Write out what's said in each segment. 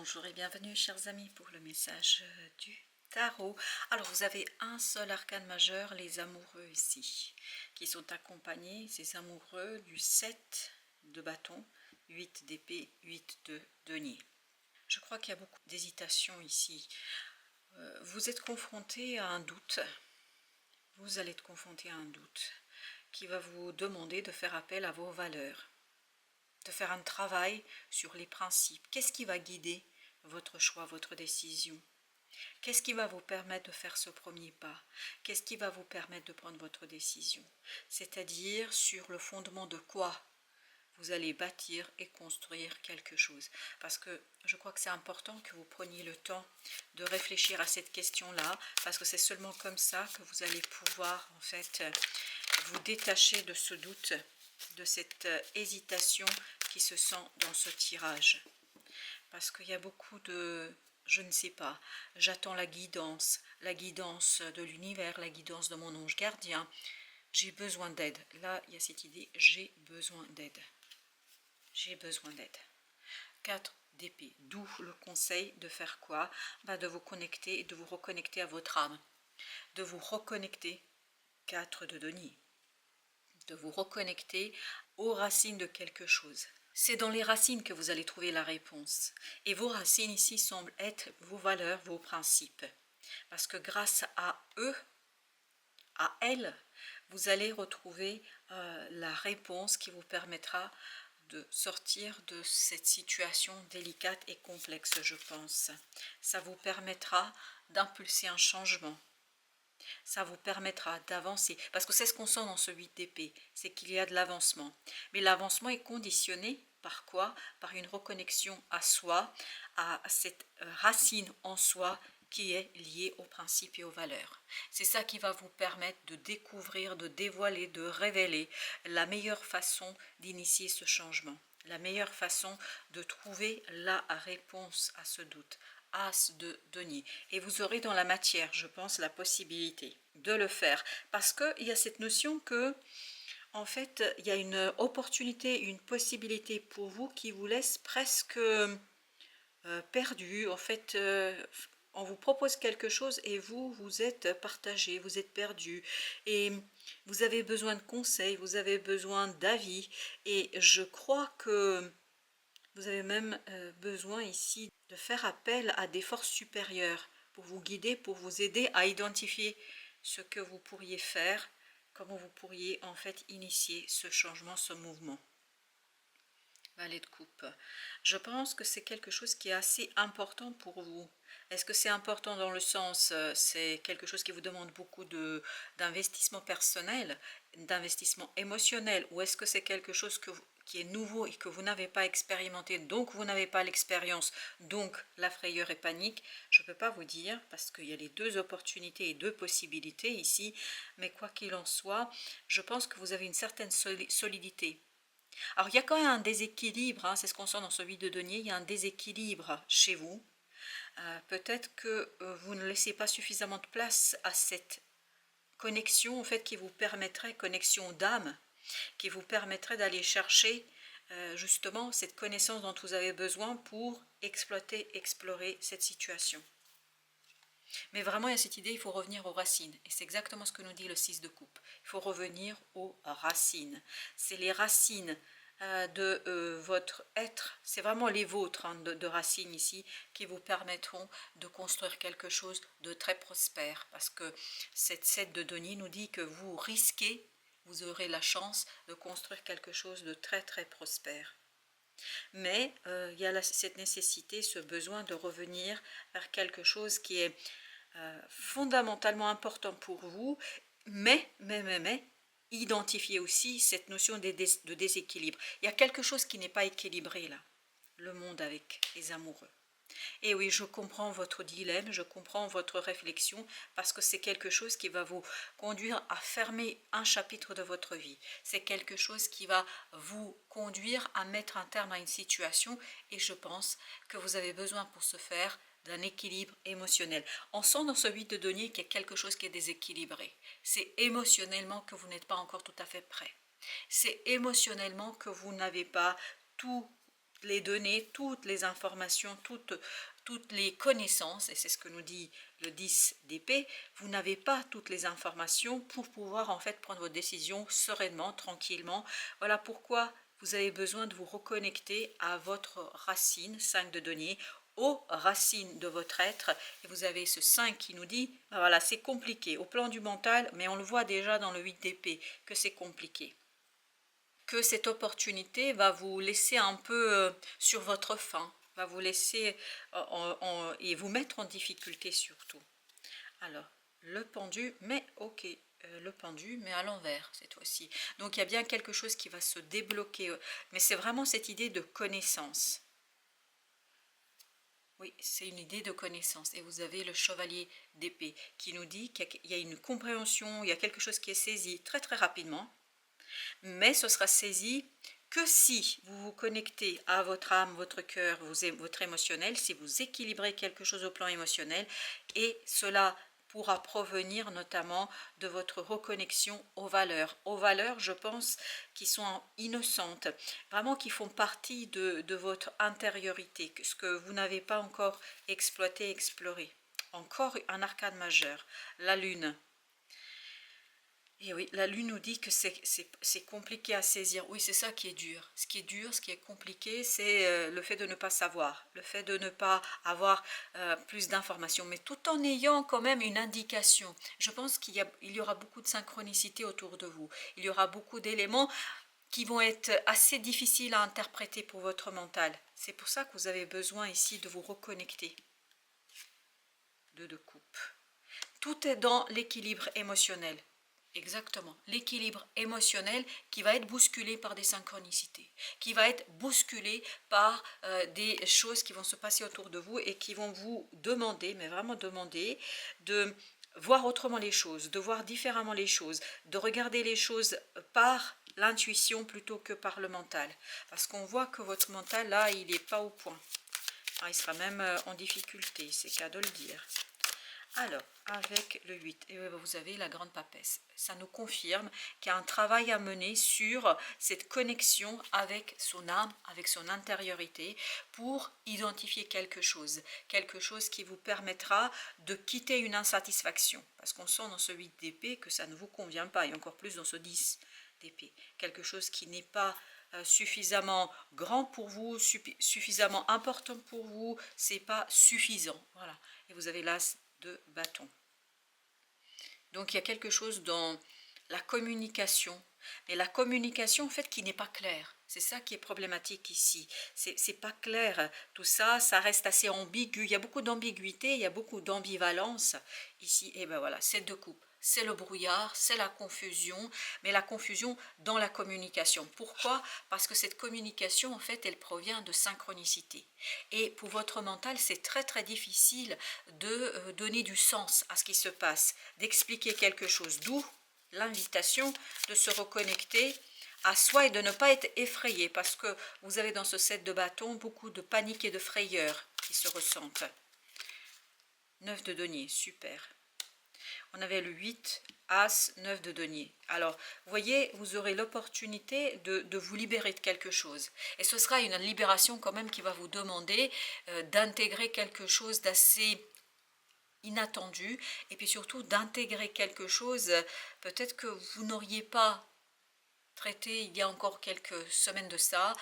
Bonjour et bienvenue chers amis pour le message du tarot. Alors vous avez un seul arcane majeur, les amoureux ici, qui sont accompagnés, ces amoureux, du 7 de bâton, 8 d'épée, 8 de denier. Je crois qu'il y a beaucoup d'hésitation ici. Vous êtes confronté à un doute, vous allez être confronté à un doute qui va vous demander de faire appel à vos valeurs, de faire un travail sur les principes. Qu'est-ce qui va guider votre choix, votre décision? Qu'est-ce qui va vous permettre de faire ce premier pas? Qu'est-ce qui va vous permettre de prendre votre décision? C'est-à-dire sur le fondement de quoi vous allez bâtir et construire quelque chose. Parce que je crois que c'est important que vous preniez le temps de réfléchir à cette question-là, parce que c'est seulement comme ça que vous allez pouvoir en fait vous détacher de ce doute, de cette hésitation qui se sent dans ce tirage. Parce qu'il y a beaucoup de je ne sais pas, j'attends la guidance de l'univers, la guidance de mon ange gardien, j'ai besoin d'aide. Là, il y a cette idée, j'ai besoin d'aide. J'ai besoin d'aide. 4 d'épée, d'où le conseil de faire quoi? De vous connecter et de vous reconnecter à votre âme. De vous reconnecter, 4 de denier. De vous reconnecter aux racines de quelque chose. C'est dans les racines que vous allez trouver la réponse. Et vos racines ici semblent être vos valeurs, vos principes. Parce que grâce à eux, à elles, vous allez retrouver la réponse qui vous permettra de sortir de cette situation délicate et complexe, je pense. Ça vous permettra d'impulser un changement. Ça vous permettra d'avancer. Parce que c'est ce qu'on sent dans ce 8 d'épée, c'est qu'il y a de l'avancement. Mais l'avancement est conditionné par quoi? Par une reconnexion à soi, à cette racine en soi qui est liée aux principes et aux valeurs. C'est ça qui va vous permettre de découvrir, de dévoiler, de révéler la meilleure façon d'initier ce changement. La meilleure façon de trouver la réponse à ce doute. As de denier. Et vous aurez dans la matière, je pense, la possibilité de le faire. Parce qu'il y a cette notion que, en fait, il y a une opportunité, une possibilité pour vous qui vous laisse presque perdu. En fait, on vous propose quelque chose et vous êtes partagé, vous êtes perdu. Et vous avez besoin de conseils, vous avez besoin d'avis. Et je crois que vous avez même besoin ici de faire appel à des forces supérieures pour vous guider, pour vous aider à identifier ce que vous pourriez faire, comment vous pourriez en fait initier ce changement, ce mouvement. Valet de coupe. Je pense que c'est quelque chose qui est assez important pour vous. Est-ce que c'est important dans le sens, c'est quelque chose qui vous demande beaucoup d'investissement personnel, d'investissement émotionnel, ou est-ce que c'est quelque chose qui est nouveau et que vous n'avez pas expérimenté, donc vous n'avez pas l'expérience, donc la frayeur et panique? Je ne peux pas vous dire, parce qu'il y a les deux opportunités et deux possibilités ici, mais quoi qu'il en soit, je pense que vous avez une certaine solidité. Alors il y a quand même un déséquilibre, hein, c'est ce qu'on sent dans ce 8 de denier, il y a un déséquilibre chez vous. Peut-être que vous ne laissez pas suffisamment de place à cette connexion en fait qui vous permettrait, connexion d'âme, qui vous permettrait d'aller chercher justement cette connaissance dont vous avez besoin pour exploiter, explorer cette situation. Mais vraiment, il y a cette idée, il faut revenir aux racines. Et c'est exactement ce que nous dit le 6 de coupe. Il faut revenir aux racines. C'est les racines de votre être, c'est vraiment les vôtres hein, de racines ici, qui vous permettront de construire quelque chose de très prospère. Parce que cette 7 de denier nous dit que vous risquez, vous aurez la chance de construire quelque chose de très très prospère. Mais il y a cette nécessité, ce besoin de revenir vers quelque chose qui est fondamentalement important pour vous, mais, identifier aussi cette notion de déséquilibre. Il y a quelque chose qui n'est pas équilibré là, le monde avec les amoureux. Et oui, je comprends votre dilemme, je comprends votre réflexion, parce que c'est quelque chose qui va vous conduire à fermer un chapitre de votre vie. C'est quelque chose qui va vous conduire à mettre un terme à une situation, et je pense que vous avez besoin pour ce faire d'un équilibre émotionnel. On sent dans ce 8 de denier qu'il y a quelque chose qui est déséquilibré. C'est émotionnellement que vous n'êtes pas encore tout à fait prêt. C'est émotionnellement que vous n'avez pas tout les données, toutes les informations, toutes les connaissances, et c'est ce que nous dit le 10 d'épée, vous n'avez pas toutes les informations pour pouvoir en fait prendre vos décisions sereinement, tranquillement. Voilà pourquoi vous avez besoin de vous reconnecter à votre racine, 5 de denier, aux racines de votre être. Et vous avez ce 5 qui nous dit, ben voilà, c'est compliqué au plan du mental, mais on le voit déjà dans le 8 d'épée, que c'est compliqué. Que cette opportunité va vous laisser un peu sur votre faim, va vous laisser et vous mettre en difficulté surtout. Alors, le pendu, mais ok, le pendu, mais à l'envers cette fois-ci. Donc il y a bien quelque chose qui va se débloquer, mais c'est vraiment cette idée de connaissance. Oui, c'est une idée de connaissance. Et vous avez le chevalier d'épée qui nous dit qu'il y a une compréhension, il y a quelque chose qui est saisi très très rapidement, mais ce sera saisi que si vous vous connectez à votre âme, votre cœur, votre émotionnel, si vous équilibrez quelque chose au plan émotionnel, et cela pourra provenir notamment de votre reconnexion aux valeurs, je pense, qui sont innocentes, vraiment qui font partie de votre intériorité, ce que vous n'avez pas encore exploité, exploré. Encore un arcane majeur, la lune. Et oui, la lune nous dit que c'est compliqué à saisir. Oui, c'est ça qui est dur. Ce qui est dur, ce qui est compliqué, c'est le fait de ne pas savoir, le fait de ne pas avoir plus d'informations, mais tout en ayant quand même une indication. Je pense il y aura beaucoup de synchronicité autour de vous. Il y aura beaucoup d'éléments qui vont être assez difficiles à interpréter pour votre mental. C'est pour ça que vous avez besoin ici de vous reconnecter. Deux de coupe. Tout est dans l'équilibre émotionnel. Exactement, l'équilibre émotionnel qui va être bousculé par des synchronicités, qui va être bousculé par des choses qui vont se passer autour de vous et qui vont vous demander, mais vraiment demander, de voir autrement les choses, de voir différemment les choses, de regarder les choses par l'intuition plutôt que par le mental. Parce qu'on voit que votre mental, là, il n'est pas au point. Ah, il sera même en difficulté, c'est qu'à de le dire. Alors, avec le 8, et vous avez la grande papesse. Ça nous confirme qu'il y a un travail à mener sur cette connexion avec son âme, avec son intériorité, pour identifier quelque chose qui vous permettra de quitter une insatisfaction. Parce qu'on sent dans ce 8 d'épée que ça ne vous convient pas, et encore plus dans ce 10 d'épée. Quelque chose qui n'est pas suffisamment grand pour vous, suffisamment important pour vous, c'est pas suffisant. Voilà. Et vous avez l'as de bâton. Donc il y a quelque chose dans la communication, mais la communication en fait qui n'est pas claire. C'est ça qui est problématique ici. C'est pas clair. Tout ça, ça reste assez ambigu. Il y a beaucoup d'ambiguïté, il y a beaucoup d'ambivalence ici. Et ben voilà, c'est deux coupes. C'est le brouillard, c'est la confusion, mais la confusion dans la communication. Pourquoi? Parce que cette communication, en fait, elle provient de synchronicité. Et pour votre mental, c'est très très difficile de donner du sens à ce qui se passe, d'expliquer quelque chose. D'où l'invitation de se reconnecter à soi et de ne pas être effrayé, parce que vous avez dans ce 7 de bâton beaucoup de panique et de frayeur qui se ressentent. 9 de denier, super. On avait le 8, As, 9 de denier. Alors, vous voyez, vous aurez l'opportunité de vous libérer de quelque chose. Et ce sera une libération quand même qui va vous demander d'intégrer quelque chose d'assez inattendu. Et puis surtout d'intégrer quelque chose peut-être que vous n'auriez pas traité il y a encore quelques semaines de ça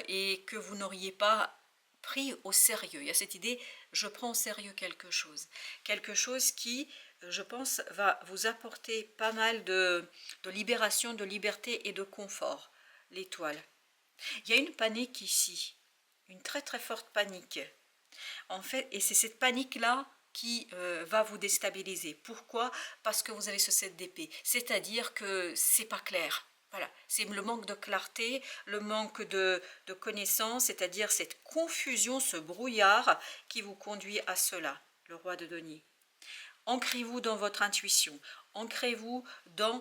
et que vous n'auriez pas pris au sérieux. Il y a cette idée, je prends au sérieux quelque chose qui, je pense, va vous apporter pas mal de libération, de liberté et de confort, l'étoile. Il y a une panique ici, une très très forte panique. En fait, et c'est cette panique-là qui va vous déstabiliser. Pourquoi? Parce que vous avez ce 7 d'épée. C'est-à-dire que c'est pas clair. Voilà, c'est le manque de clarté, le manque de connaissance, c'est-à-dire cette confusion, ce brouillard qui vous conduit à cela, le roi de denier. Ancrez-vous dans votre intuition, ancrez-vous dans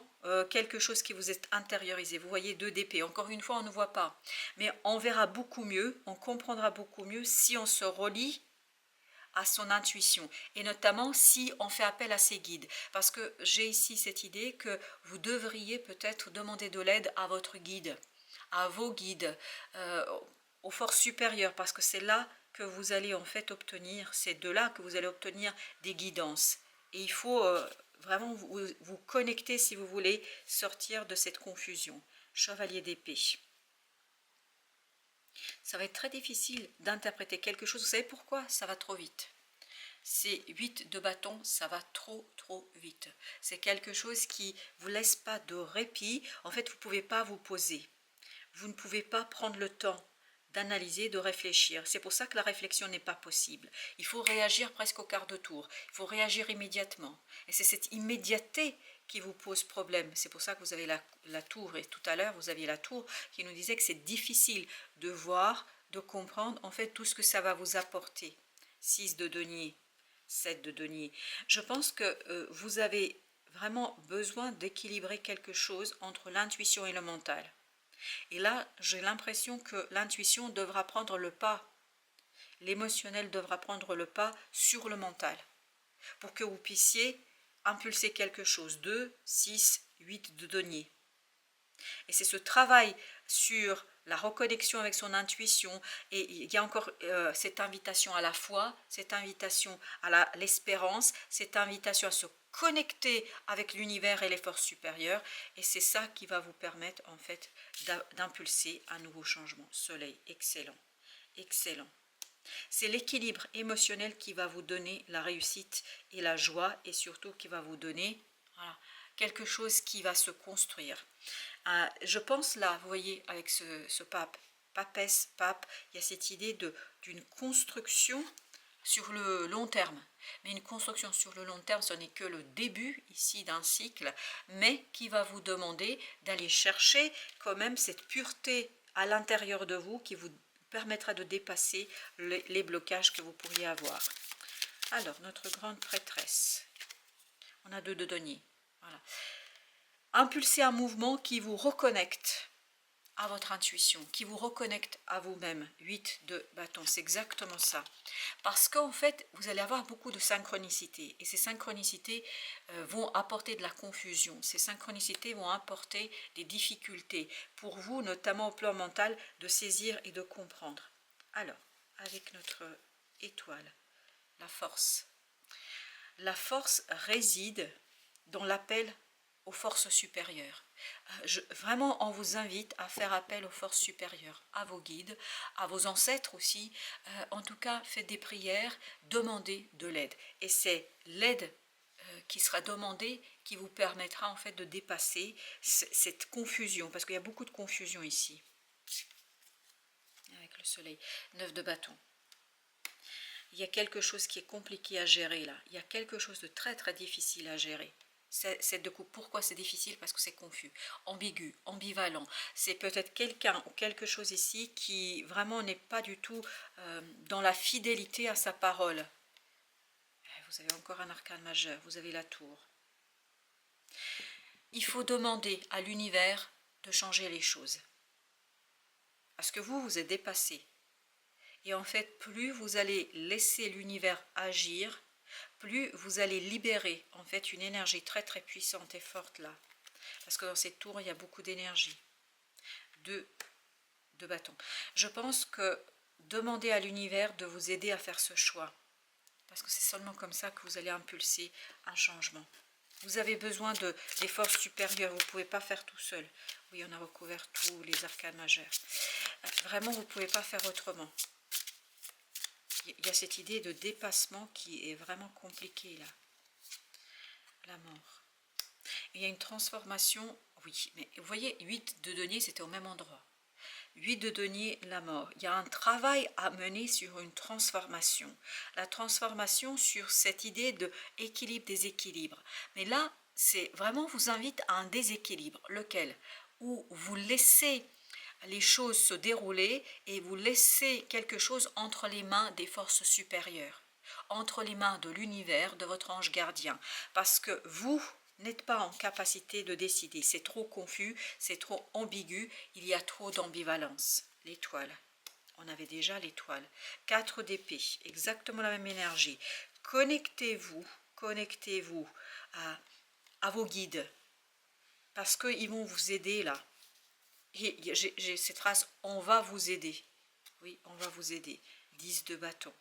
quelque chose qui vous est intériorisé. Vous voyez 2 d'épée, encore une fois on ne voit pas, mais on verra beaucoup mieux, on comprendra beaucoup mieux si on se relie à son intuition et notamment si on fait appel à ses guides, parce que j'ai ici cette idée que vous devriez peut-être demander de l'aide à votre guide, à vos guides, aux forces supérieures, parce que c'est là que vous allez en fait obtenir, c'est de là que vous allez obtenir des guidances. Et il faut vraiment vous connecter si vous voulez sortir de cette confusion. Chevalier d'épée. Ça va être très difficile d'interpréter quelque chose. Vous savez pourquoi? Ça va trop vite. C'est 8 de bâton, ça va trop vite. C'est quelque chose qui ne vous laisse pas de répit. En fait, vous ne pouvez pas vous poser. Vous ne pouvez pas prendre le temps d'analyser, de réfléchir. C'est pour ça que la réflexion n'est pas possible. Il faut réagir presque au quart de tour. Il faut réagir immédiatement. Et c'est cette immédiateté qui vous pose problème. C'est pour ça que vous avez la tour. Et tout à l'heure, vous aviez la tour qui nous disait que c'est difficile de voir, de comprendre en fait tout ce que ça va vous apporter. 6 de denier, 7 de denier. Je pense que vous avez vraiment besoin d'équilibrer quelque chose entre l'intuition et le mental. Et là, j'ai l'impression que l'intuition devra prendre le pas, l'émotionnel devra prendre le pas sur le mental, pour que vous puissiez impulser quelque chose. 2, 6, 8 de denier. Et c'est ce travail sur la reconnexion avec son intuition, et il y a encore cette invitation à la foi, cette invitation à l'espérance, cette invitation à se connecter avec l'univers et les forces supérieures, et c'est ça qui va vous permettre en fait d'impulser un nouveau changement. Soleil, excellent, excellent. C'est l'équilibre émotionnel qui va vous donner la réussite et la joie, et surtout qui va vous donner quelque chose qui va se construire. Je pense là, vous voyez, avec ce pape, papesse, pape, il y a cette idée d'une construction sur le long terme. Mais une construction sur le long terme, ce n'est que le début ici d'un cycle, mais qui va vous demander d'aller chercher quand même cette pureté à l'intérieur de vous qui vous permettra de dépasser les blocages que vous pourriez avoir. Alors, notre grande prêtresse, on a 2 de denier. Voilà. Impulsez un mouvement qui vous reconnecte à votre intuition, qui vous reconnecte à vous-même. 8 de bâton, c'est exactement ça. Parce qu'en fait, vous allez avoir beaucoup de synchronicité. Et ces synchronicités vont apporter de la confusion. Ces synchronicités vont apporter des difficultés pour vous, notamment au plan mental, de saisir et de comprendre. Alors, avec notre étoile, la force. La force réside dans l'appel aux forces supérieures. Vraiment, on vous invite à faire appel aux forces supérieures, à vos guides, à vos ancêtres aussi. En tout cas, faites des prières, demandez de l'aide. Et c'est l'aide qui sera demandée qui vous permettra en fait de dépasser cette confusion, parce qu'il y a beaucoup de confusion ici. Avec le soleil, 9 de bâton. Il y a quelque chose qui est compliqué à gérer là. Il y a quelque chose de très difficile à gérer. C'est de coup, pourquoi c'est difficile? Parce que c'est confus, ambigu, ambivalent. C'est peut-être quelqu'un ou quelque chose ici qui vraiment n'est pas du tout dans la fidélité à sa parole. Vous avez encore un arcane majeur, vous avez la tour. Il faut demander à l'univers de changer les choses. Parce que vous êtes dépassé. Et en fait, plus vous allez laisser l'univers agir, plus vous allez libérer en fait une énergie très puissante et forte là. Parce que dans cette tour, il y a beaucoup d'énergie. 2 de bâton. Je pense que demandez à l'univers de vous aider à faire ce choix. Parce que c'est seulement comme ça que vous allez impulser un changement. Vous avez besoin des forces supérieures, vous ne pouvez pas faire tout seul. Oui, on a recouvert tous les arcanes majeurs. Vraiment, vous ne pouvez pas faire autrement. Il y a cette idée de dépassement qui est vraiment compliquée là. La mort. Il y a une transformation, oui, mais vous voyez, 8 de denier, c'était au même endroit. 8 de denier, la mort. Il y a un travail à mener sur une transformation. La transformation sur cette idée de équilibre-déséquilibre. Mais là, c'est vraiment, vous invite à un déséquilibre. Lequel? Où vous laissez les choses se dérouler et vous laissez quelque chose entre les mains des forces supérieures, entre les mains de l'univers, de votre ange gardien, parce que vous n'êtes pas en capacité de décider, c'est trop confus, c'est trop ambigu, il y a trop d'ambivalence. L'étoile, on avait déjà l'étoile. 4 d'épée, exactement la même énergie. Connectez-vous à vos guides, parce qu'ils vont vous aider là. J'ai cette phrase, on va vous aider. Vous Oui, on va vous aider. 10 de bâton.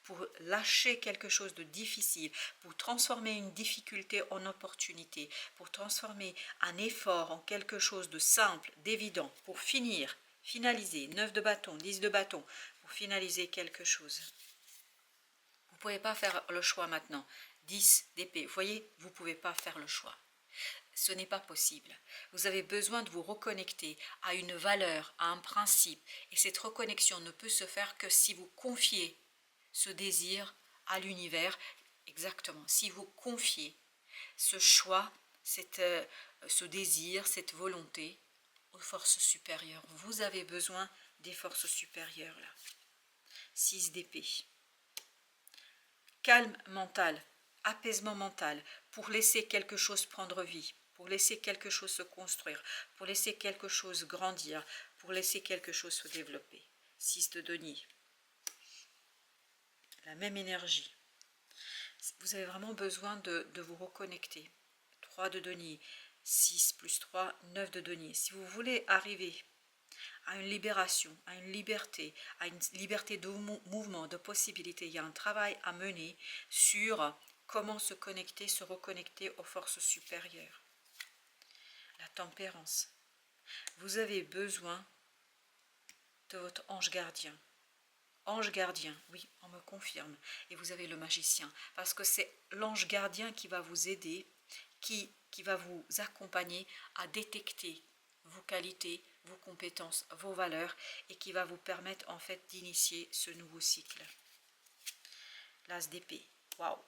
Pour lâcher quelque chose de difficile, pour transformer une difficulté en opportunité, pour transformer un effort en quelque chose de simple, d'évident, pour finaliser, 9 de bâton, 10 de bâton, pour finaliser quelque chose. Vous ne pouvez pas faire le choix maintenant. 10 d'épée, vous voyez, vous ne pouvez pas faire le choix. Ce n'est pas possible. Vous avez besoin de vous reconnecter à une valeur, à un principe. Et cette reconnexion ne peut se faire que si vous confiez ce désir à l'univers. Exactement. Si vous confiez ce choix, ce désir, cette volonté aux forces supérieures. Vous avez besoin des forces supérieures là. 6 d'épée. Calme mental, apaisement mental, pour laisser quelque chose prendre vie, pour laisser quelque chose se construire, pour laisser quelque chose grandir, pour laisser quelque chose se développer. 6 de denier. La même énergie. Vous avez vraiment besoin de vous reconnecter. 3 de denier, 6 plus 3, 9 de denier. Si vous voulez arriver à une libération, à une liberté de mouvement, de possibilité, il y a un travail à mener sur comment se connecter, se reconnecter aux forces supérieures. La tempérance. Vous avez besoin de votre ange gardien. Ange gardien, oui, on me confirme. Et vous avez le magicien. Parce que c'est l'ange gardien qui va vous aider, qui va vous accompagner à détecter vos qualités, vos compétences, vos valeurs, et qui va vous permettre en fait d'initier ce nouveau cycle. L'as d'épée. Waouh,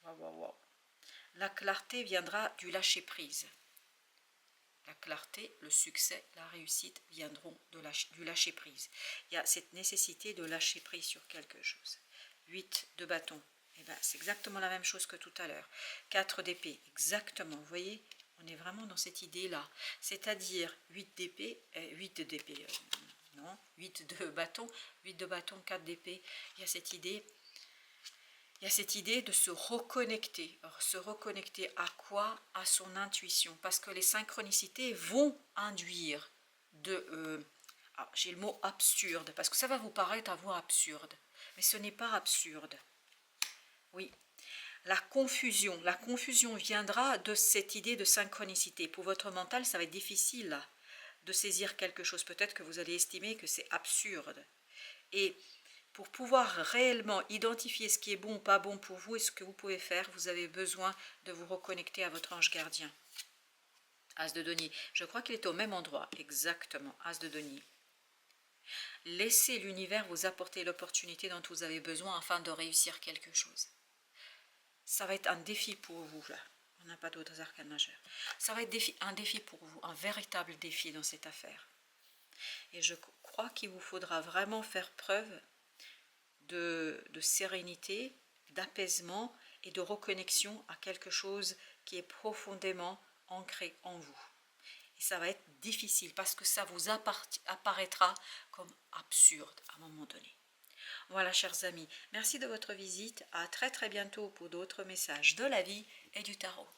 waouh, waouh, waouh. La clarté viendra du lâcher prise. La clarté, le succès, la réussite viendront du lâcher prise. Il y a cette nécessité de lâcher prise sur quelque chose. 8 de bâton. Eh ben, c'est exactement la même chose que tout à l'heure. 4 d'épée, exactement. Vous voyez, on est vraiment dans cette idée-là. C'est-à-dire 8 d'épée, 8 d'épée, non, 8 de bâton, 8 de bâton, 4 d'épée. Il y a cette idée. Il y a cette idée de se reconnecter. Alors, se reconnecter à quoi? À son intuition. Parce que les synchronicités vont induire j'ai le mot absurde, parce que ça va vous paraître à vous absurde. Mais ce n'est pas absurde. Oui. La confusion viendra de cette idée de synchronicité. Pour votre mental, ça va être difficile là, de saisir quelque chose. Peut-être que vous allez estimer que c'est absurde. Et pour pouvoir réellement identifier ce qui est bon ou pas bon pour vous et ce que vous pouvez faire, vous avez besoin de vous reconnecter à votre ange gardien. As de denier. Je crois qu'il est au même endroit. Exactement. As de denier. Laissez l'univers vous apporter l'opportunité dont vous avez besoin afin de réussir quelque chose. Ça va être un défi pour vous là. On n'a pas d'autres arcanes majeures. Ça va être un défi pour vous, un véritable défi dans cette affaire. Et je crois qu'il vous faudra vraiment faire preuve de sérénité, d'apaisement et de reconnexion à quelque chose qui est profondément ancré en vous. Et ça va être difficile parce que ça vous apparaîtra comme absurde à un moment donné. Voilà, chers amis, merci de votre visite. À très très bientôt pour d'autres messages de la vie et du tarot.